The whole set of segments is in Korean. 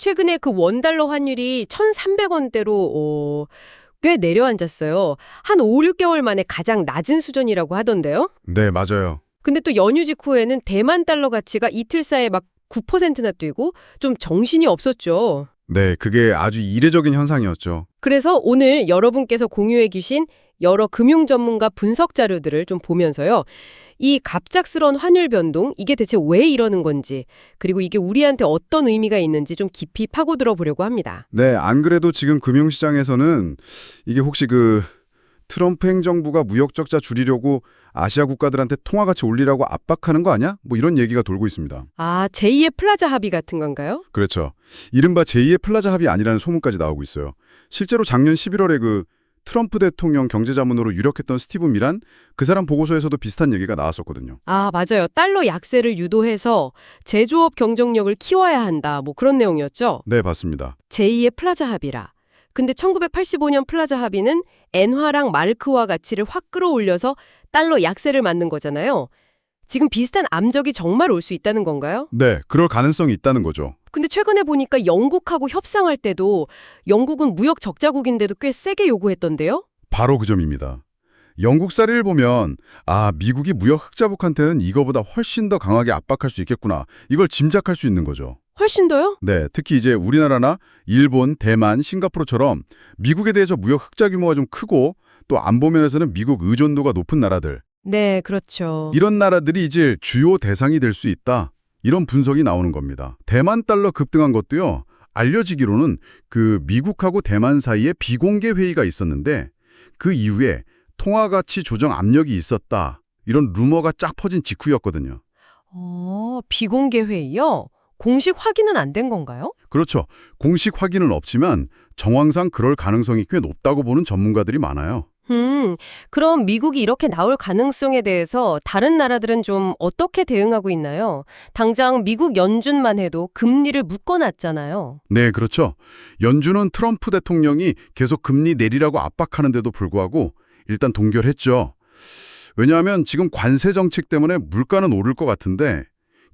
최근에 그 원달러 환율이 1,300원대로 꽤 내려앉았어요. 한 5, 6개월 만에 가장 낮은 수준이라고 하던데요. 네, 맞아요. 근데 또 연휴 직후에는 대만 달러 가치가 이틀 사이에 막 9%나 뛰고 좀 정신이 없었죠. 네, 그게 아주 이례적인 현상이었죠. 그래서 오늘 여러분께서 공유해 주신 여러 금융 전문가 분석 자료들을 좀 보면서요. 이 갑작스러운 환율 변동, 이게 대체 왜 이러는 건지, 그리고 이게 우리한테 어떤 의미가 있는지 좀 깊이 파고들어 보려고 합니다. 네, 안 그래도 지금 금융시장에서는 이게 혹시 그 트럼프 행정부가 무역 적자 줄이려고 아시아 국가들한테 통화 가치 올리라고 압박하는 거 아니야? 뭐 이런 얘기가 돌고 있습니다. 아, 제2의 플라자 합의 같은 건가요? 그렇죠. 이른바 제2의 플라자 합의 아니라는 소문까지 나오고 있어요. 실제로 작년 11월에 그 트럼프 대통령 경제자문으로 유력했던 스티브 미란 그 사람 보고서에서도 비슷한 얘기가 나왔었거든요. 아, 맞아요. 달러 약세를 유도해서 제조업 경쟁력을 키워야 한다. 뭐 그런 내용이었죠. 네, 맞습니다. 제2의 플라자 합의라. 근데 1985년 플라자 합의는 엔화랑 마르크화 가치를 확 끌어올려서 달러 약세를 맞는 거잖아요. 지금 비슷한 암적이 정말 올 수 있다는 건가요? 네, 그럴 가능성이 있다는 거죠. 근데 최근에 보니까 영국하고 협상할 때도 영국은 무역 적자국인데도 꽤 세게 요구했던데요? 바로 그 점입니다. 영국 사례를 보면 미국이 무역 흑자국한테는 이거보다 훨씬 더 강하게 압박할 수 있겠구나. 이걸 짐작할 수 있는 거죠. 훨씬 더요? 네, 특히 이제 우리나라나 일본, 대만, 싱가포르처럼 미국에 대해서 무역 흑자 규모가 좀 크고 또 안보 면에서는 미국 의존도가 높은 나라들. 네, 그렇죠. 이런 나라들이 이제 주요 대상이 될 수 있다. 이런 분석이 나오는 겁니다. 대만 달러 급등한 것도요. 알려지기로는 그 미국하고 대만 사이에 비공개 회의가 있었는데 그 이후에 통화 가치 조정 압력이 있었다. 이런 루머가 쫙 퍼진 직후였거든요. 비공개 회의요? 공식 확인은 안 된 건가요? 그렇죠. 공식 확인은 없지만 정황상 그럴 가능성이 꽤 높다고 보는 전문가들이 많아요. 그럼 미국이 이렇게 나올 가능성에 대해서 다른 나라들은 좀 어떻게 대응하고 있나요? 당장 미국 연준만 해도 금리를 묶어놨잖아요. 네, 그렇죠. 연준은 트럼프 대통령이 계속 금리 내리라고 압박하는데도 불구하고 일단 동결했죠. 왜냐하면 지금 관세 정책 때문에 물가는 오를 것 같은데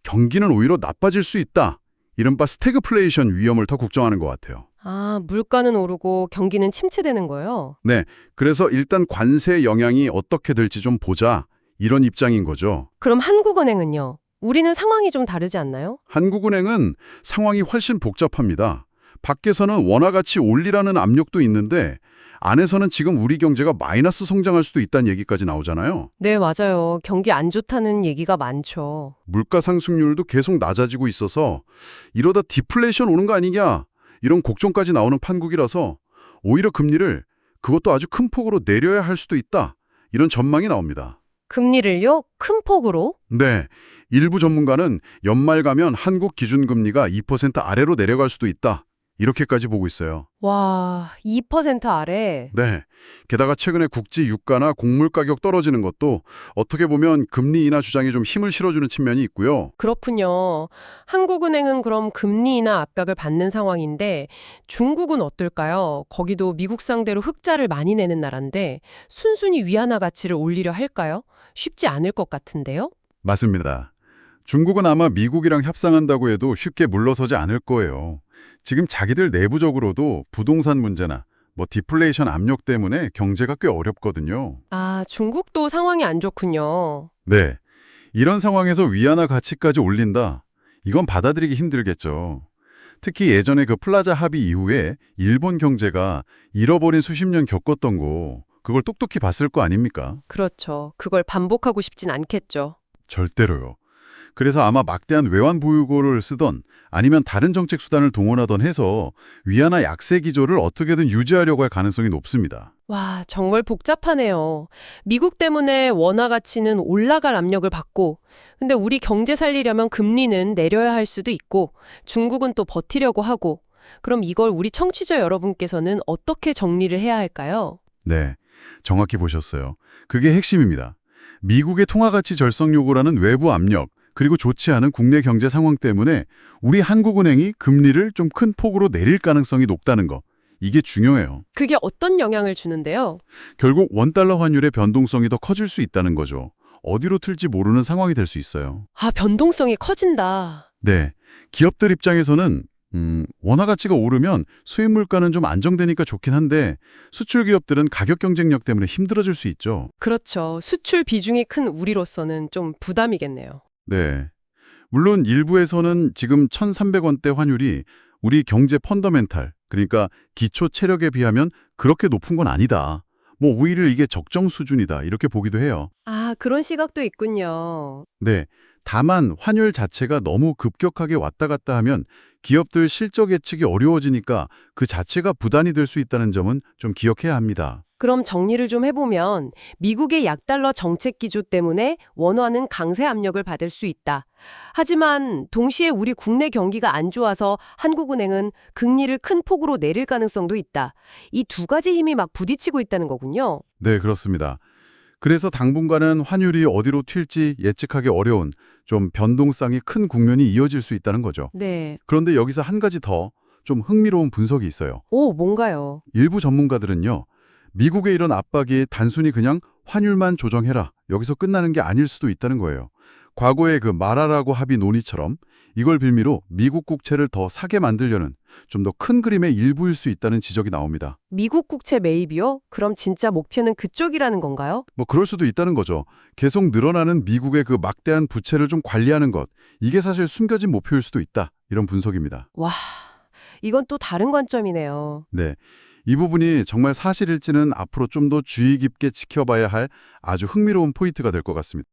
경기는 오히려 나빠질 수 있다. 이른바 스태그플레이션 위험을 더 걱정하는 것 같아요. 아, 물가는 오르고 경기는 침체되는 거예요? 네, 그래서 일단 관세 영향이 어떻게 될지 좀 보자. 이런 입장인 거죠. 그럼 한국은행은요? 우리는 상황이 좀 다르지 않나요? 한국은행은 상황이 훨씬 복잡합니다. 밖에서는 원화 가치 올리라는 압력도 있는데 안에서는 지금 우리 경제가 마이너스 성장할 수도 있다는 얘기까지 나오잖아요. 네, 맞아요. 경기 안 좋다는 얘기가 많죠. 물가 상승률도 계속 낮아지고 있어서 이러다 디플레이션 오는 거 아니냐 이런 걱정까지 나오는 판국이라서 오히려 금리를 그것도 아주 큰 폭으로 내려야 할 수도 있다 이런 전망이 나옵니다. 금리를요? 큰 폭으로? 네, 일부 전문가는 연말 가면 한국 기준금리가 2% 아래로 내려갈 수도 있다 이렇게까지 보고 있어요. 와, 2% 아래. 네. 게다가 최근에 국지 유가나 곡물 가격 떨어지는 것도 어떻게 보면 금리 인하 주장에 좀 힘을 실어주는 측면이 있고요. 그렇군요. 한국은행은 그럼 금리 인하 압박을 받는 상황인데 중국은 어떨까요? 거기도 미국 상대로 흑자를 많이 내는 나라인데 순순히 위안화 가치를 올리려 할까요? 쉽지 않을 것 같은데요? 맞습니다. 중국은 아마 미국이랑 협상한다고 해도 쉽게 물러서지 않을 거예요. 지금 자기들 내부적으로도 부동산 문제나 디플레이션 압력 때문에 경제가 꽤 어렵거든요. 아, 중국도 상황이 안 좋군요. 네. 이런 상황에서 위안화 가치까지 올린다. 이건 받아들이기 힘들겠죠. 특히 예전에 그 플라자 합의 이후에 일본 경제가 잃어버린 수십 년 겪었던 거 그걸 똑똑히 봤을 거 아닙니까? 그렇죠. 그걸 반복하고 싶진 않겠죠. 절대로요. 그래서 아마 막대한 외환 보유고를 쓰던 아니면 다른 정책 수단을 동원하던 해서 위안화 약세 기조를 어떻게든 유지하려고 할 가능성이 높습니다. 와, 정말 복잡하네요. 미국 때문에 원화 가치는 올라갈 압력을 받고, 근데 우리 경제 살리려면 금리는 내려야 할 수도 있고, 중국은 또 버티려고 하고, 그럼 이걸 우리 청취자 여러분께서는 어떻게 정리를 해야 할까요? 네, 정확히 보셨어요. 그게 핵심입니다. 미국의 통화가치 절성 요구라는 외부 압력, 그리고 좋지 않은 국내 경제 상황 때문에 우리 한국은행이 금리를 좀 큰 폭으로 내릴 가능성이 높다는 거. 이게 중요해요. 그게 어떤 영향을 주는데요? 결국 원달러 환율의 변동성이 더 커질 수 있다는 거죠. 어디로 틀지 모르는 상황이 될 수 있어요. 아, 변동성이 커진다. 네, 기업들 입장에서는 원화 가치가 오르면 수입 물가는 좀 안정되니까 좋긴 한데 수출 기업들은 가격 경쟁력 때문에 힘들어질 수 있죠. 그렇죠. 수출 비중이 큰 우리로서는 좀 부담이겠네요. 네. 물론 일부에서는 지금 1,300원대 환율이 우리 경제 펀더멘탈, 그러니까 기초 체력에 비하면 그렇게 높은 건 아니다. 뭐 오히려 이게 적정 수준이다. 이렇게 보기도 해요. 아, 그런 시각도 있군요. 네. 다만 환율 자체가 너무 급격하게 왔다 갔다 하면 기업들 실적 예측이 어려워지니까 그 자체가 부담이 될 수 있다는 점은 좀 기억해야 합니다. 그럼 정리를 좀 해보면 미국의 약달러 정책 기조 때문에 원화는 강세 압력을 받을 수 있다. 하지만 동시에 우리 국내 경기가 안 좋아서 한국은행은 금리를 큰 폭으로 내릴 가능성도 있다. 이 두 가지 힘이 막 부딪히고 있다는 거군요. 네, 그렇습니다. 그래서 당분간은 환율이 어디로 튈지 예측하기 어려운 좀 변동성이 큰 국면이 이어질 수 있다는 거죠. 네. 그런데 여기서 한 가지 더 좀 흥미로운 분석이 있어요. 오, 뭔가요? 일부 전문가들은요, 미국의 이런 압박이 단순히 그냥 환율만 조정해라, 여기서 끝나는 게 아닐 수도 있다는 거예요. 과거의 그 마라라고 합의 논의처럼 이걸 빌미로 미국 국채를 더 사게 만들려는 좀 더 큰 그림의 일부일 수 있다는 지적이 나옵니다. 미국 국채 매입이요? 그럼 진짜 목표는 그쪽이라는 건가요? 뭐 그럴 수도 있다는 거죠. 계속 늘어나는 미국의 그 막대한 부채를 좀 관리하는 것, 이게 사실 숨겨진 목표일 수도 있다. 이런 분석입니다. 와, 이건 또 다른 관점이네요. 네. 이 부분이 정말 사실일지는 앞으로 좀 더 주의 깊게 지켜봐야 할 아주 흥미로운 포인트가 될 것 같습니다.